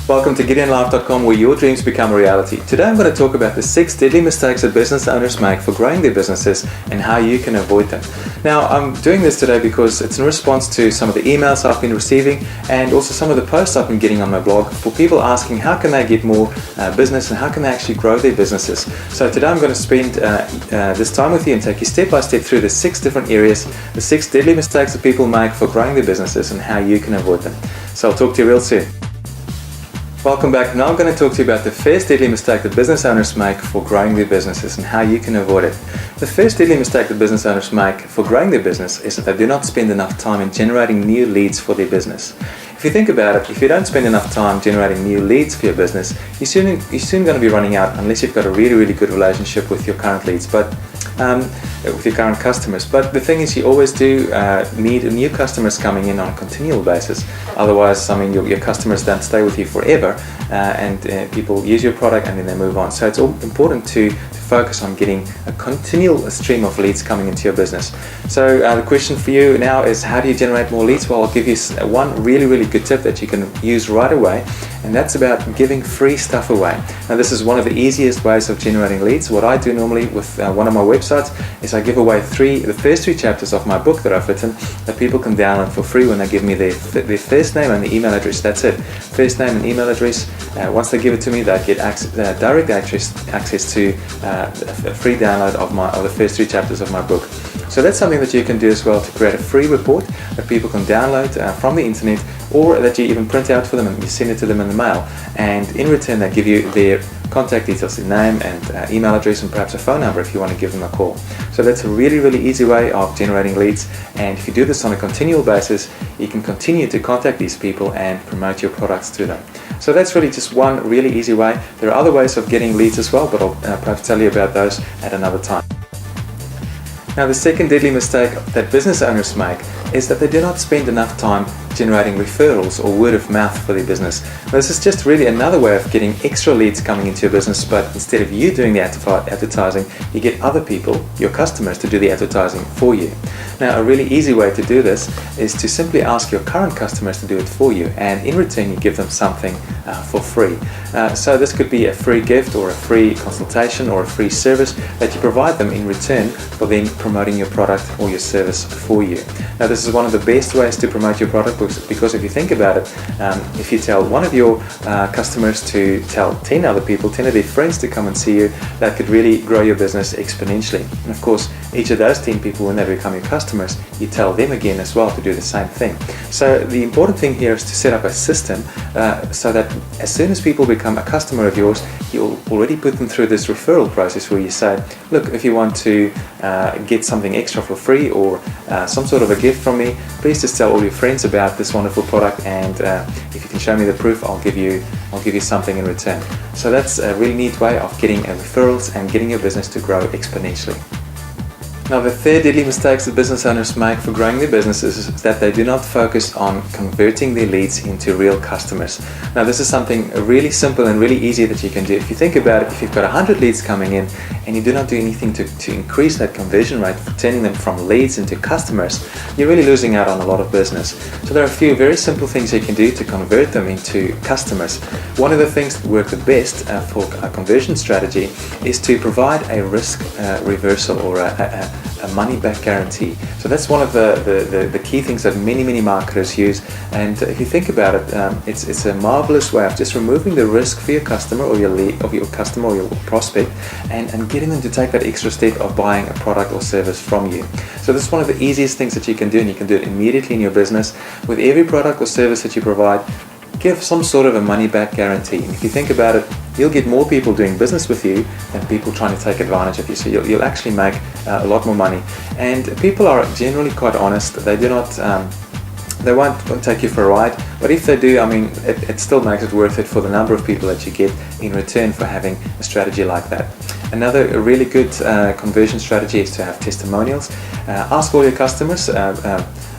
Welcome to GideonLife.com, where your dreams become a reality. Today I'm going to talk about the 6 deadly mistakes that business owners make for growing their businesses and how you can avoid them. Now, I'm doing this today because it's in response to some of the emails I've been receiving and also some of the posts I've been getting on my blog for people asking how can they get more business and how can they actually grow their businesses. So today I'm going to spend this time with you and take you step by step through the 6 different areas, the 6 deadly mistakes that people make for growing their businesses and how you can avoid them. So I'll talk to you real soon. Welcome back. Now I'm going to talk to you about the first deadly mistake that business owners make for growing their businesses and how you can avoid it. The first deadly mistake that business owners make for growing their business is that they do not spend enough time in generating new leads for their business. If you think about it, if you don't spend enough time generating new leads for your business, you're soon going to be running out unless you've got a really good relationship with your current leads, with your current customers. But the thing is, you always do need new customers coming in on a continual basis. Otherwise, your customers don't stay with you forever, and people use your product and then they move on. So it's all important to focus on getting a continual stream of leads coming into your business. So the question for you now is, how do you generate more leads? Well, I'll give you one really good tip that you can use right away, and that's about giving free stuff away. Now, this is one of the easiest ways of generating leads. What I do normally with one of my websites is I give away the first 3 chapters of my book that I've written that people can download for free when they give me their first name and the email address. That's it. First name and email address. Once they give it to me, they get direct access to a free download of the first 3 chapters of my book. So that's something that you can do as well, to create a free report that people can download from the internet, or that you even print out for them and you send it to them in the mail. And in return, they give you their contact details, their name and email address, and perhaps a phone number if you want to give them a call. So that's a really easy way of generating leads. And if you do this on a continual basis, you can continue to contact these people and promote your products to them. So that's really just one really easy way. There are other ways of getting leads as well, but I'll perhaps tell you about those at another time. Now, the second deadly mistake that business owners make is that they do not spend enough time generating referrals or word of mouth for their business. Now, this is just really another way of getting extra leads coming into your business, but instead of you doing the advertising, you get other people, your customers, to do the advertising for you. Now, a really easy way to do this is to simply ask your current customers to do it for you, and in return you give them something for free. So this could be a free gift or a free consultation or a free service that you provide them in return for them promoting your product or your service for you. Now, this is one of the best ways to promote your product, because if you think about it, if you tell one of your customers to tell 10 other people, 10 of their friends to come and see you, that could really grow your business exponentially. And of course, each of those 10 people, when they become your customers, you tell them again as well to do the same thing. So the important thing here is to set up a system so that as soon as people become a customer of yours, you'll already put them through this referral process where you say, look, if you want to get something extra for free or some sort of a gift from me, please just tell all your friends about this wonderful product, and if you can show me the proof, I'll give you something in return. So that's a really neat way of getting referrals and getting your business to grow exponentially. Now, the third deadly mistakes that business owners make for growing their businesses is that they do not focus on converting their leads into real customers. Now, this is something really simple and really easy that you can do. If you think about it, if you've got 100 leads coming in and you do not do anything to increase that conversion rate, turning them from leads into customers, you're really losing out on a lot of business. So there are a few very simple things you can do to convert them into customers. One of the things that work the best for a conversion strategy is to provide a risk reversal or a money-back guarantee. So that's one of the key things that many marketers use. And if you think about it, it's a marvelous way of just removing the risk for your customer or your lead, of your customer or your prospect, and getting them to take that extra step of buying a product or service from you. So this is one of the easiest things that you can do, and you can do it immediately in your business. With every product or service that you provide, give some sort of a money-back guarantee. And if you think about it, you'll get more people doing business with you than people trying to take advantage of you. So you'll actually make a lot more money. And people are generally quite honest. They do not, they won't take you for a ride. But if they do, I mean, it still makes it worth it for the number of people that you get in return for having a strategy like that. Another really good conversion strategy is to have testimonials. Ask all your customers,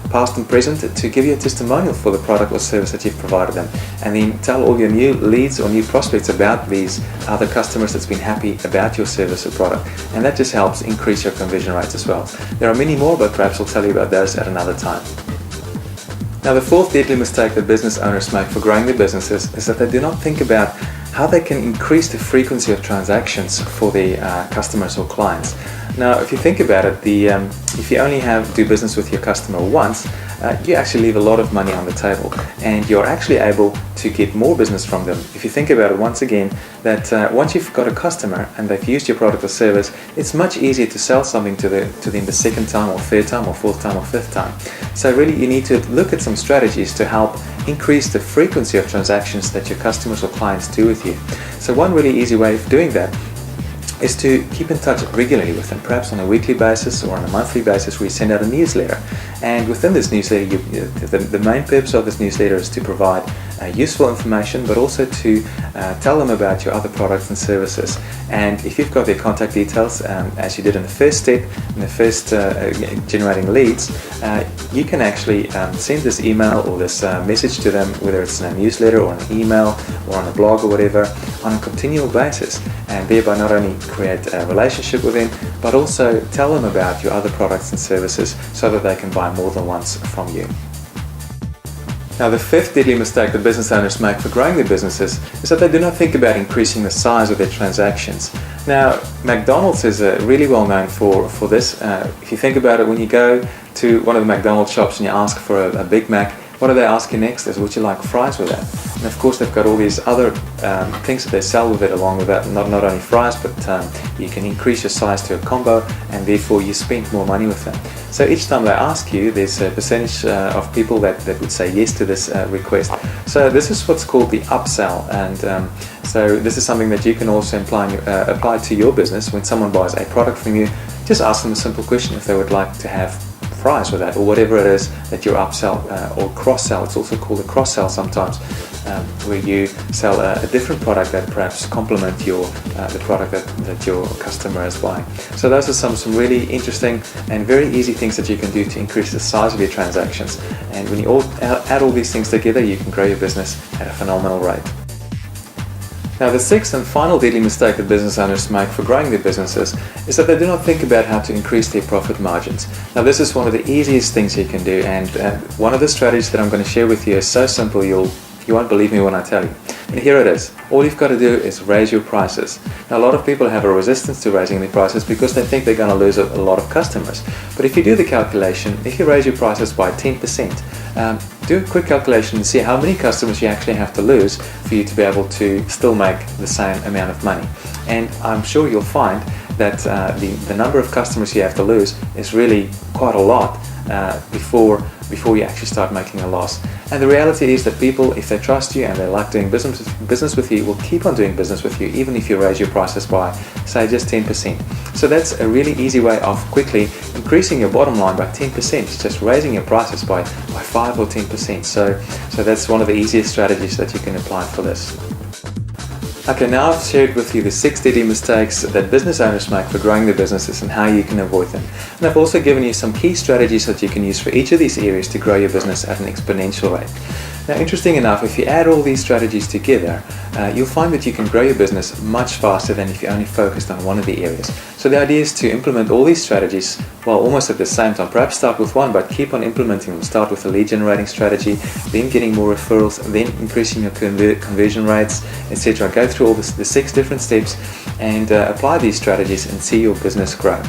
past and present, to give you a testimonial for the product or service that you've provided them, and then tell all your new leads or new prospects about these other customers that's been happy about your service or product, and that just helps increase your conversion rates as well. There are many more, but perhaps I'll tell you about those at another time. Now, the fourth deadly mistake that business owners make for growing their businesses is that they do not think about how they can increase the frequency of transactions for their customers or clients. Now, if you think about it, if you only do business with your customer once, you actually leave a lot of money on the table, and you're actually able to get more business from them. If you think about it once again, that once you've got a customer and they've used your product or service, it's much easier to sell something to them the second time or third time or fourth time or fifth time. So really you need to look at some strategies to help increase the frequency of transactions that your customers or clients do with you. So one really easy way of doing that is to keep in touch regularly with them, perhaps on a weekly basis or on a monthly basis, where you send out a newsletter. And within this newsletter, the main purpose of this newsletter is to provide useful information, but also to tell them about your other products and services. And if you've got their contact details, as you did in the first step, in the first generating leads, you can actually send this email or this message to them, whether it's in a newsletter or an email or on a blog or whatever, on a continual basis, and thereby not only create a relationship with them, but also tell them about your other products and services so that they can buy more than once from you. Now, the fifth deadly mistake that business owners make for growing their businesses is that they do not think about increasing the size of their transactions. Now, McDonald's is really well known for this. If you think about it, when you go to one of the McDonald's shops and you ask for a Big Mac, what do they ask you next is, would you like fries with that? And of course they've got all these other things that they sell with it along with that, not only fries, but you can increase your size to a combo, and therefore you spend more money with them. So each time they ask you, there's a percentage of people that would say yes to this request. So this is what's called the upsell, and so this is something that you can also apply to your business. When someone buys a product from you, just ask them a simple question if they would like to have fries with that, or whatever it is that you upsell or cross-sell. It's also called a cross-sell sometimes, where you sell a different product that perhaps complement the product that your customer is buying. So those are some really interesting and very easy things that you can do to increase the size of your transactions. And when you add all these things together, you can grow your business at a phenomenal rate. Now, the sixth and final deadly mistake that business owners make for growing their businesses is that they do not think about how to increase their profit margins. Now, this is one of the easiest things you can do, and one of the strategies that I'm going to share with you is so simple you won't believe me when I tell you. And here it is. All you've got to do is raise your prices. Now, a lot of people have a resistance to raising their prices because they think they're going to lose a lot of customers. But if you do the calculation, if you raise your prices by 10%, do a quick calculation and see how many customers you actually have to lose for you to be able to still make the same amount of money. And I'm sure you'll find that the number of customers you have to lose is really quite a lot before you actually start making a loss. And the reality is that people, if they trust you and they like doing business with you, will keep on doing business with you even if you raise your prices by, say, just 10%. So that's a really easy way of quickly increasing your bottom line by 10%, just raising your prices by 5 or 10%. So that's one of the easiest strategies that you can apply for this. Okay, now I've shared with you the 6 deadly mistakes that business owners make for growing their businesses and how you can avoid them. And I've also given you some key strategies that you can use for each of these areas to grow your business at an exponential rate. Now, interesting enough, if you add all these strategies together, you'll find that you can grow your business much faster than if you only focused on one of the areas. So the idea is to implement all these strategies, well, almost at the same time. Perhaps start with one, but keep on implementing them. Start with a lead generating strategy, then getting more referrals, then increasing your conversion rates, etc. Go through all the 6 different steps and apply these strategies and see your business grow.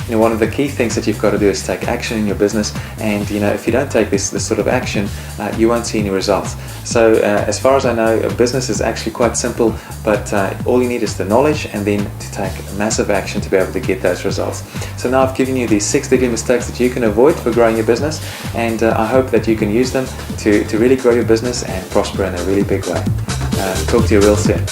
You know, one of the key things that you've got to do is take action in your business, and if you don't take this sort of action, you won't see any results. So as far as I know, a business is actually quite simple, but all you need is the knowledge and then to take massive action to be able to get those results. So now I've given you these 6 deadly mistakes that you can avoid for growing your business, and I hope that you can use them to really grow your business and prosper in a really big way. Talk to you real soon.